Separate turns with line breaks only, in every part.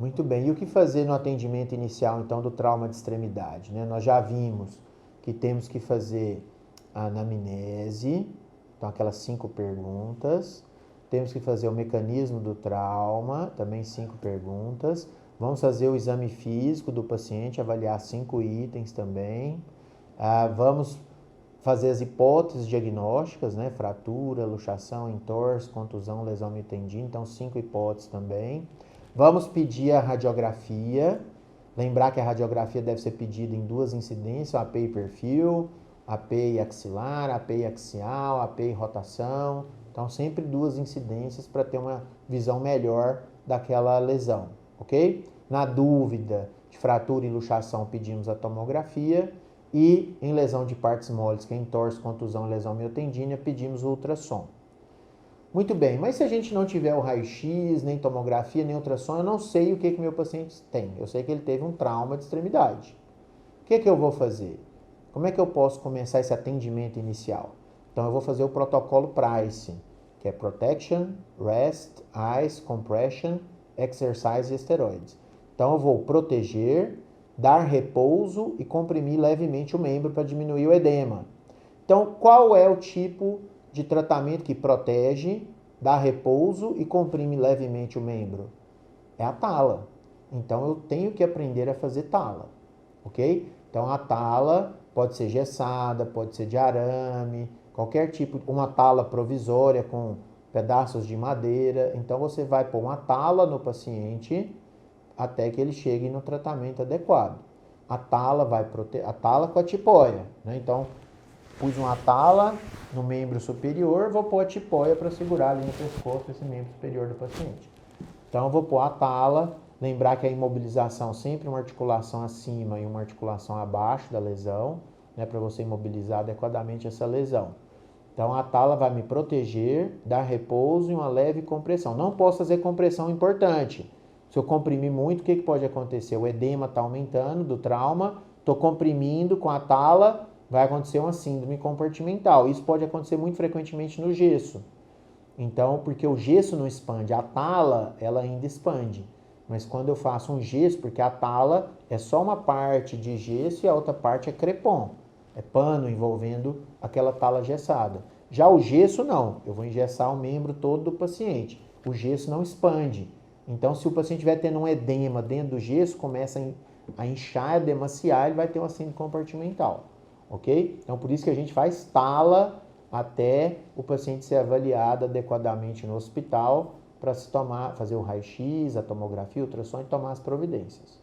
Muito bem. E o que fazer no atendimento inicial, então, do trauma de extremidade, né? Nós já vimos que temos que fazer a anamnese, então aquelas 5 perguntas. Temos que fazer o mecanismo do trauma, também 5 perguntas. Vamos fazer o exame físico do paciente, avaliar 5 itens também. Vamos fazer as hipóteses diagnósticas, né? Fratura, luxação, entorse, contusão, lesão miotendina, então 5 hipóteses também. Vamos pedir a radiografia. Lembrar que a radiografia deve ser pedida em 2 incidências, AP e perfil, AP e axilar, AP e axial, AP e rotação. Então, sempre 2 incidências para ter uma visão melhor daquela lesão, ok? Na dúvida de fratura e luxação, pedimos a tomografia. E em lesão de partes moles, que é entorse, contusão e lesão miotendínea, pedimos o ultrassom. Muito bem, mas se a gente não tiver o raio-x, nem tomografia, nem ultrassom, eu não sei o que meu paciente tem. Eu sei que ele teve um trauma de extremidade. O que eu vou fazer? Como é que eu posso começar esse atendimento inicial? Então eu vou fazer o protocolo PRICE, que é Protection, Rest, Ice, Compression, Exercise e esteroides. Então eu vou proteger, dar repouso e comprimir levemente o membro para diminuir o edema. Então, qual é o tipo de tratamento que protege, dá repouso e comprime levemente o membro? É a tala. Então, eu tenho que aprender a fazer tala, ok? Então, a tala pode ser gessada, pode ser de arame, qualquer tipo, uma tala provisória com pedaços de madeira. Então, você vai pôr uma tala no paciente até que ele chegue no tratamento adequado. A tala vai proteger, a tala com a tipóia, né? Então, pus uma tala no membro superior, vou pôr a tipóia para segurar ali no pescoço esse membro superior do paciente. Então, eu vou pôr a tala, lembrar que a imobilização sempre uma articulação acima e uma articulação abaixo da lesão, né, para você imobilizar adequadamente essa lesão. Então, a tala vai me proteger, dar repouso e uma leve compressão. Não posso fazer compressão importante. Se eu comprimir muito, o que pode acontecer? O edema está aumentando do trauma, estou comprimindo com a tala, vai acontecer uma síndrome compartimental. Isso pode acontecer muito frequentemente no gesso. Então, porque o gesso não expande, a tala ela ainda expande. Mas quando eu faço um gesso, porque a tala é só uma parte de gesso e a outra parte é crepom. É pano envolvendo aquela tala gessada. Já o gesso não, eu vou engessar o membro todo do paciente. O gesso não expande. Então, se o paciente estiver tendo um edema dentro do gesso, começa a inchar, a demaciar, ele vai ter uma síndrome compartimental, ok? Então, por isso que a gente faz tala até o paciente ser avaliado adequadamente no hospital para se tomar, fazer o raio-x, a tomografia, o ultrassom e tomar as providências.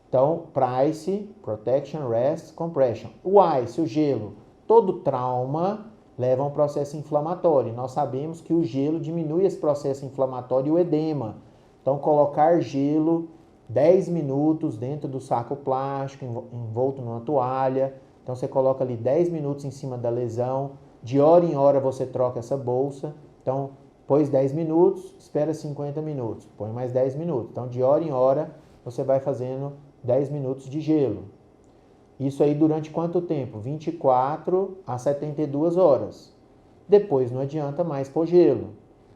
Então, PRICE, Protection, Rest, Compression. O ICE, o gelo, todo trauma leva a um processo inflamatório. Nós sabemos que o gelo diminui esse processo inflamatório e o edema. Então, colocar gelo 10 minutos dentro do saco plástico, envolto numa toalha. Então, você coloca ali 10 minutos em cima da lesão. De hora em hora você troca essa bolsa. Então, pôs 10 minutos, espera 50 minutos. Põe mais 10 minutos. Então, de hora em hora, você vai fazendo 10 minutos de gelo. Isso aí durante quanto tempo? 24 a 72 horas. Depois não adianta mais pôr gelo.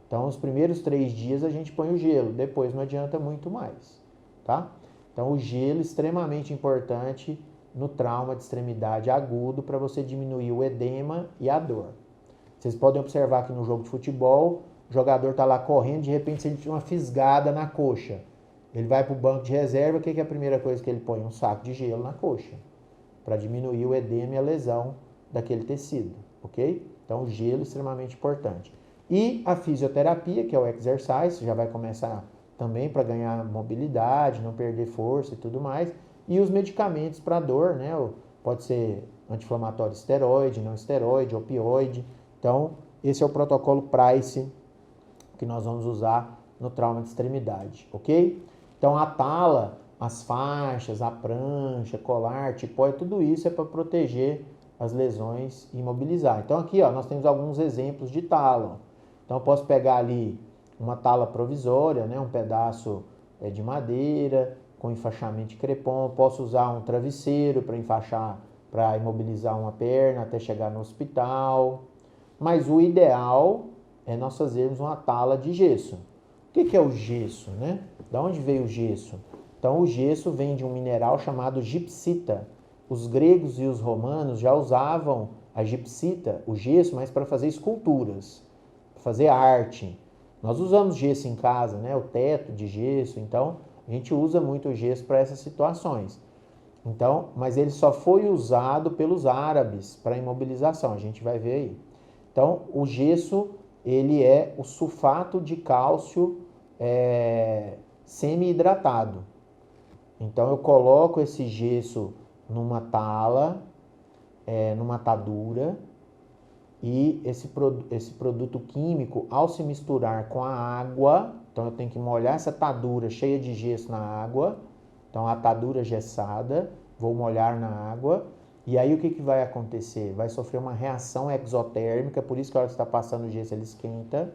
Então, os primeiros 3 dias a gente põe o gelo, depois não adianta muito mais, tá? Então, o gelo é extremamente importante no trauma de extremidade agudo para você diminuir o edema e a dor. Vocês podem observar que no jogo de futebol, o jogador está lá correndo, de repente ele tem uma fisgada na coxa. Ele vai para o banco de reserva, o que é a primeira coisa que ele põe? Um saco de gelo na coxa, para diminuir o edema e a lesão daquele tecido, ok? Então, o gelo é extremamente importante. E a fisioterapia, que é o exercise, já vai começar também para ganhar mobilidade, não perder força e tudo mais. E os medicamentos para dor, né? Pode ser anti-inflamatório esteroide, não esteroide, opioide. Então, esse é o protocolo PRICE que nós vamos usar no trauma de extremidade, ok? Então, a tala, as faixas, a prancha, colar, tipóia, tudo isso é para proteger as lesões e imobilizar. Então, aqui ó, nós temos alguns exemplos de tala. Então, eu posso pegar ali uma tala provisória, né, um pedaço de madeira com enfaixamento de crepom. Posso usar um travesseiro para enfaixar, para imobilizar uma perna até chegar no hospital. Mas o ideal é nós fazermos uma tala de gesso. O que é o gesso, né? Da onde veio o gesso? Então, o gesso vem de um mineral chamado gipsita. Os gregos e os romanos já usavam a gipsita, o gesso, mas para fazer esculturas, para fazer arte. Nós usamos gesso em casa, né? O teto de gesso, então a gente usa muito o gesso para essas situações. Então, mas ele só foi usado pelos árabes para imobilização, a gente vai ver aí. Então, o gesso, ele é o sulfato de cálcio semi-hidratado. Então, eu coloco esse gesso numa tala, numa atadura, e esse produto químico, ao se misturar com a água, então eu tenho que molhar essa atadura cheia de gesso na água, então a atadura gessada, vou molhar na água, e aí o que vai acontecer? Vai sofrer uma reação exotérmica, por isso que a hora que você está passando o gesso ele esquenta,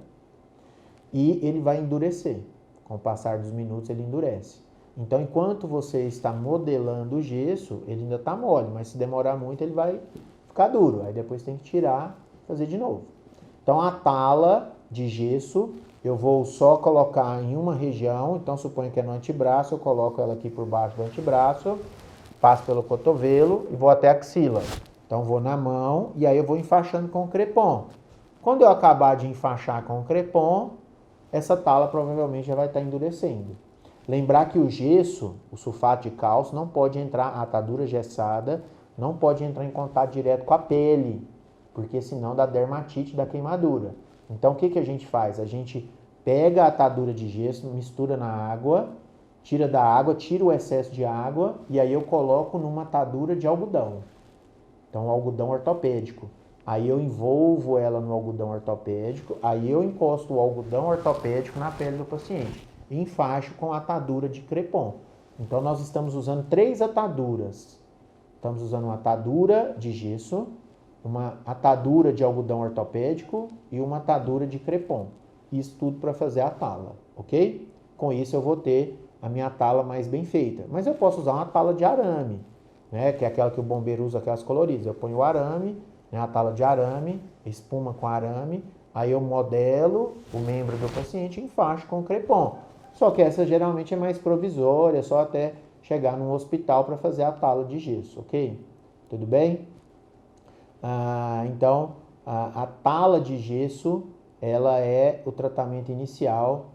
e ele vai endurecer. Com o passar dos minutos ele endurece. Então, enquanto você está modelando o gesso, ele ainda está mole, mas se demorar muito ele vai ficar duro. Aí depois tem que tirar, fazer de novo. Então, a tala de gesso, eu vou só colocar em uma região. Então, suponho que é no antebraço, eu coloco ela aqui por baixo do antebraço, passo pelo cotovelo e vou até a axila. Então, vou na mão e aí eu vou enfaixando com o crepom. Quando eu acabar de enfaixar com o crepom, essa tala provavelmente já vai estar endurecendo. Lembrar que o gesso, o sulfato de cálcio, não pode entrar, a atadura gessada, não pode entrar em contato direto com a pele, porque senão dá dermatite, dá queimadura. Então o que a gente faz? A gente pega a atadura de gesso, mistura na água, tira da água, tira o excesso de água e aí eu coloco numa atadura de algodão. Então, algodão ortopédico. Aí eu envolvo ela no algodão ortopédico, aí eu encosto o algodão ortopédico na pele do paciente e enfaixo com a atadura de crepom. Então, nós estamos usando 3 ataduras. Estamos usando uma atadura de gesso, uma atadura de algodão ortopédico e uma atadura de crepom. Isso tudo para fazer a tala, ok? Com isso eu vou ter a minha tala mais bem feita. Mas eu posso usar uma tala de arame, né, que é aquela que o bombeiro usa, aquelas coloridas. Eu ponho o arame, né, a tala de arame, espuma com arame, aí eu modelo o membro do paciente e enfaixo com crepom. Só que essa geralmente é mais provisória, só até chegar num hospital para fazer a tala de gesso, ok? Tudo bem? Então, a tala de gesso, ela é o tratamento inicial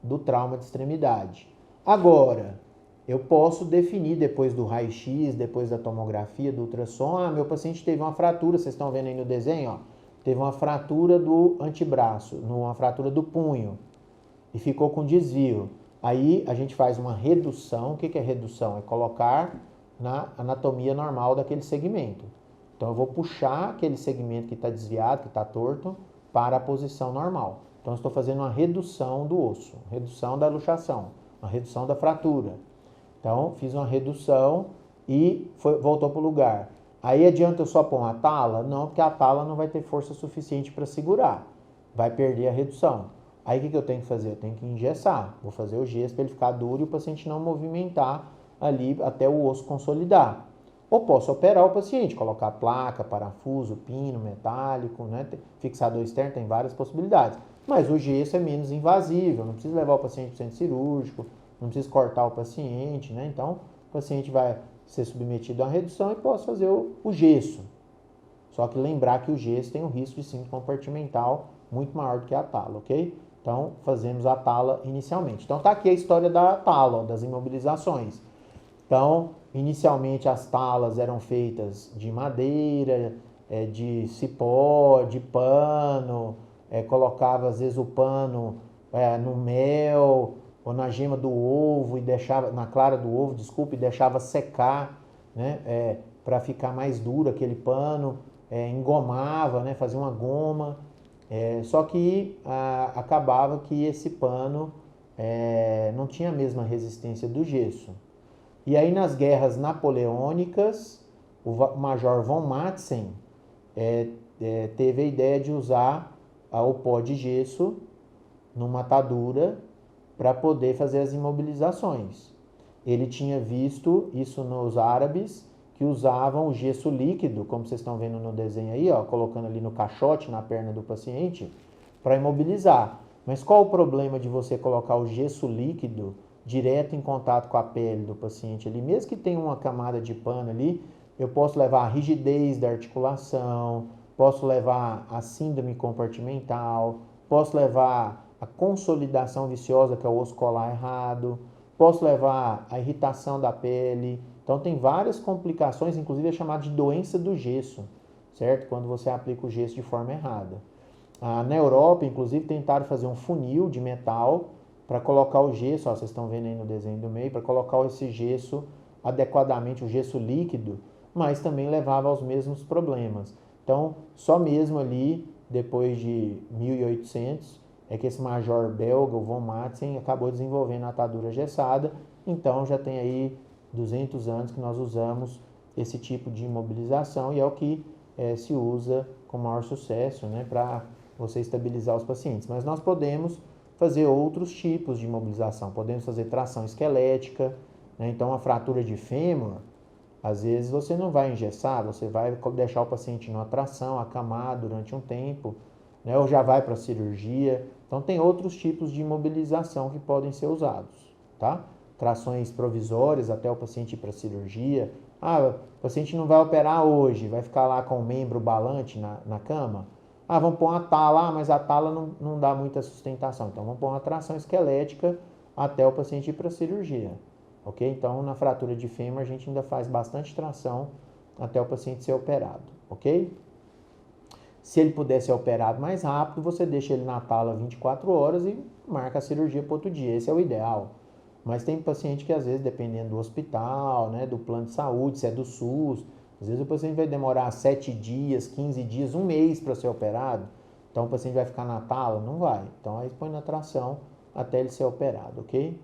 do trauma de extremidade. Agora, eu posso definir depois do raio-x, depois da tomografia, do ultrassom, meu paciente teve uma fratura, vocês estão vendo aí no desenho, ó, teve uma fratura do antebraço, uma fratura do punho, e ficou com desvio. Aí a gente faz uma redução. O que é redução? É colocar na anatomia normal daquele segmento. Então eu vou puxar aquele segmento que está desviado, que está torto, para a posição normal. Então eu estou fazendo uma redução do osso, redução da luxação, uma redução da fratura. Então fiz uma redução e voltou para o lugar. Aí adianta eu só pôr uma tala? Não, porque a tala não vai ter força suficiente para segurar. Vai perder a redução. Aí o que eu tenho que fazer? Eu tenho que engessar. Vou fazer o gesso para ele ficar duro e o paciente não movimentar ali até o osso consolidar. Ou posso operar o paciente, colocar placa, parafuso, pino, metálico, né? Fixador externo, tem várias possibilidades. Mas o gesso é menos invasivo, não precisa levar o paciente para o centro cirúrgico, não precisa cortar o paciente, né? Então, o paciente vai ser submetido a uma redução e posso fazer o gesso. Só que lembrar que o gesso tem um risco de síndrome compartimental muito maior do que a tala, ok? Então, fazemos a tala inicialmente. Então, tá aqui a história da tala, ó, das imobilizações. Então, inicialmente as talas eram feitas de madeira, de cipó, de pano, colocava às vezes o pano no mel ou na gema do ovo e deixava, na clara do ovo, desculpe, e deixava secar, né, para ficar mais duro aquele pano, engomava, né, fazia uma goma. Só que acabava que esse pano não tinha a mesma resistência do gesso. E aí nas guerras napoleônicas, o Major von Matzen teve a ideia de usar o pó de gesso numa atadura para poder fazer as imobilizações. Ele tinha visto isso nos árabes, que usavam o gesso líquido, como vocês estão vendo no desenho aí, ó, colocando ali no caixote, na perna do paciente, para imobilizar. Mas qual o problema de você colocar o gesso líquido direto em contato com a pele do paciente ali? Mesmo que tenha uma camada de pano ali, eu posso levar a rigidez da articulação, posso levar a síndrome compartimental, posso levar a consolidação viciosa, que é o osso colar errado, posso levar a irritação da pele. Então tem várias complicações, inclusive é chamado de doença do gesso, certo? Quando você aplica o gesso de forma errada. Na Europa, inclusive, tentaram fazer um funil de metal para colocar o gesso, ó, vocês estão vendo aí no desenho do meio, para colocar esse gesso adequadamente, o gesso líquido, mas também levava aos mesmos problemas. Então, só mesmo ali, depois de 1800, é que esse major belga, o von Matzen, acabou desenvolvendo a atadura gessada. Então, já tem aí 200 anos que nós usamos esse tipo de imobilização e é o que se usa com maior sucesso, né, para você estabilizar os pacientes. Mas nós podemos fazer outros tipos de imobilização. Podemos fazer tração esquelética, né? Então, a fratura de fêmur, às vezes você não vai engessar, você vai deixar o paciente numa tração, acamar durante um tempo, né? Ou já vai para a cirurgia. Então, tem outros tipos de imobilização que podem ser usados, tá? Trações provisórias até o paciente ir para a cirurgia. O paciente não vai operar hoje, vai ficar lá com o membro balante na cama. Vamos pôr uma tala, mas a tala não dá muita sustentação. Então, vamos pôr uma tração esquelética até o paciente ir para a cirurgia. Ok? Então, na fratura de fêmur, a gente ainda faz bastante tração até o paciente ser operado. Ok? Se ele puder ser operado mais rápido, você deixa ele na tala 24 horas e marca a cirurgia para outro dia. Esse é o ideal. Mas tem paciente que, às vezes, dependendo do hospital, né, do plano de saúde, se é do SUS, às vezes o paciente vai demorar 7 dias, 15 dias, um mês para ser operado. Então o paciente vai ficar na tala? Não vai. Então aí põe na tração até ele ser operado, ok?